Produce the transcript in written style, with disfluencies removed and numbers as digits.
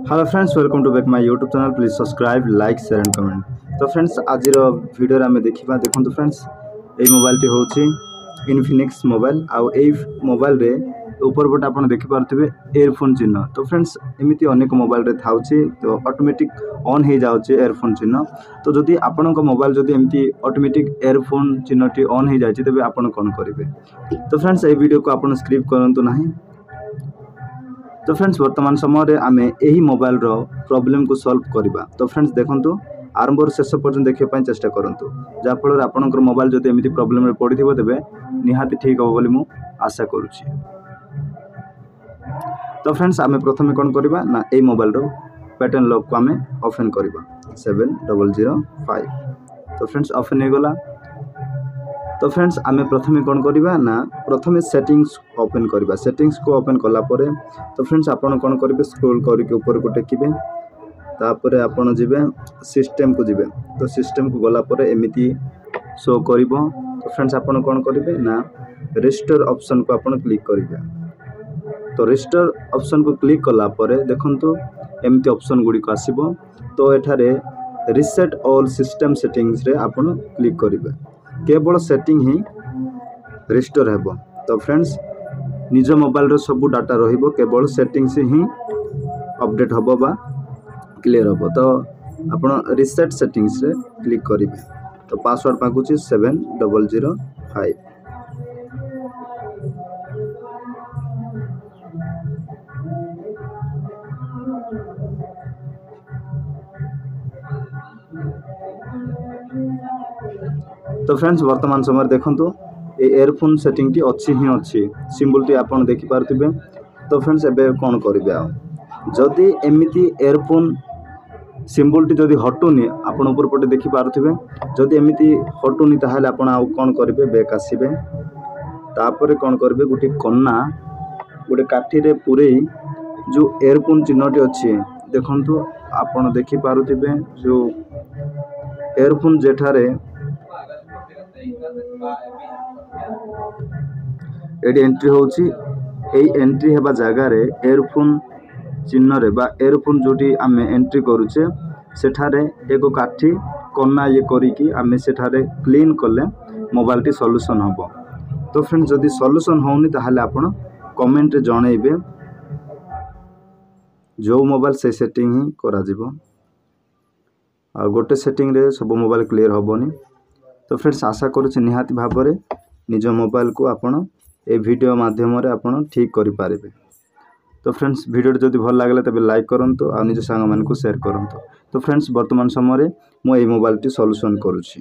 Hello friends, welcome to back my YouTube channel. Please subscribe, like, share and comment. तो friends आज video आम देखा देखो friends ये मोबाइल टी हूँ इनफिनिक्स मोबाइल आउ मोबाइल रे ऊपर पटे आप देखिपे एयरफोन चिन्ह। तो फ्रेंड्स एमती अनेक मोबाइल रे था तो ऑटोमेटिक ऑन हो जाए एयरफोन चिन्ह। तो जदि आपण मोबाइल जदि एमती ऑटोमेटिक एयरफोन चिन्ह टी ऑन हो जाए तेज आप कौन करेंगे। तो फ्रेंड्स ये वीडियो को आप स्क्रिप करूँ ना। तो फ्रेंड्स वर्तमान समय आम यही मोबाइल रो प्रॉब्लम को सॉल्व करवा। तो फ्रेंड्स देखंतु आरंभ शेष पर्यटन देखा चेष्टा करूँ जहाँफल आपंकर मोबाइल जब एमती प्रॉब्लम रे पड़े तेज निहाती ठीक हम बोली आशा करुच्ची। तो फ्रेंड्स आम प्रथम कौन करवा ना यही मोबाइल रो पैटर्न लॉक को आम ओपन करवा 7005। तो फ्रेंड्स ओपन हो गला। तो फ्रेंड्स आम प्रथम कौन करवा ना प्रथम सेटिंग्स ओपन करवा। सेटिंग्स को ओपन कला परे तो फ्रेंड्स आपन कौन करेंगे स्क्रॉल करके ऊपर को टेकिबे। तापर आपन जिबे सिस्टम को जिबे। तो सिस्टम को गला परे एमिति शो करिवो। तो फ्रेंड्स आपन कौन करेंगे ना रिस्टोर ऑप्शन को आपन क्लिक करेंगे। तो रिस्टोर ऑप्शन को क्लिक कला परे देखंतु एमिति ऑप्शन गुडी को आसीबो। तो एठारे रिसेट ऑल सिस्टम सेटिंग्स रे आपन क्लिक करेंगे। केवल सेटिंग ही रिस्टोर हेबो। तो फ्रेंड्स निज मोबाइल रो सब डाटा रहिबो, केवल सेटिंग से ही अपडेट होबो बा क्लियर होबो। तो आपण रिसेट सेटिंग्स रे क्लिक करिवे। तो पासवर्ड मागुची 7005। तो फ्रेंड्स वर्तमान समय देखंतु ये एयरफोन सेटिंग टी अच्छी ही अच्छी सिंबल टी आपन देखि पारथिबे। तो फ्रेंड्स एबे कोन करिवे आ जदि एमिति एयरफोन सिंबल टी जदि हटुनी आपन ऊपर पटे देखि पारथिबे। जदि एमिति हटुनी ताहाले आपन आ कोन करिवे बैक आसीबे। तापर कोन करिवे गुटी कन्ना गुटे काठी रे पुरे जो एयरफोन चिन्ह टी अछि देखंतु आपन देखि पारथिबे जो एयरफोन जेठारे एडी एंट्री होची एंट्री हेबा जगह रे एयरफोन चिन्ह रे बा एयरफोन जोटी आमे एंट्री करूचे सेठारे एको काठी कन्ना ये करिकी आमे सेठारे क्लीन करले मोबाइल टी सॉल्यूशन होबो। तो फ्रेंड्स जदि सॉल्यूशन होउनी ताहाले आपण कमेंट रे जणाइबे जो मोबाइल से सेटिंग ही करा जिवो आ गोटे सेटिंग रे सब मोबाइल क्लियर होबोनी। तो फ्रेंड्स आशा करूँ निहाती भाव में निज मोबाइल को आपड़ ए वीडियो माध्यम आपड़ ठीक करि पारिबे। तो फ्रेंड्स वीडियो जदि भल लागले तबे लाइक करंतु आ निज सांग मान को शेयर करंतु। तो फ्रेंड्स वर्तमान समय मो ए मोबाइल टी सॉल्यूशन करूछी।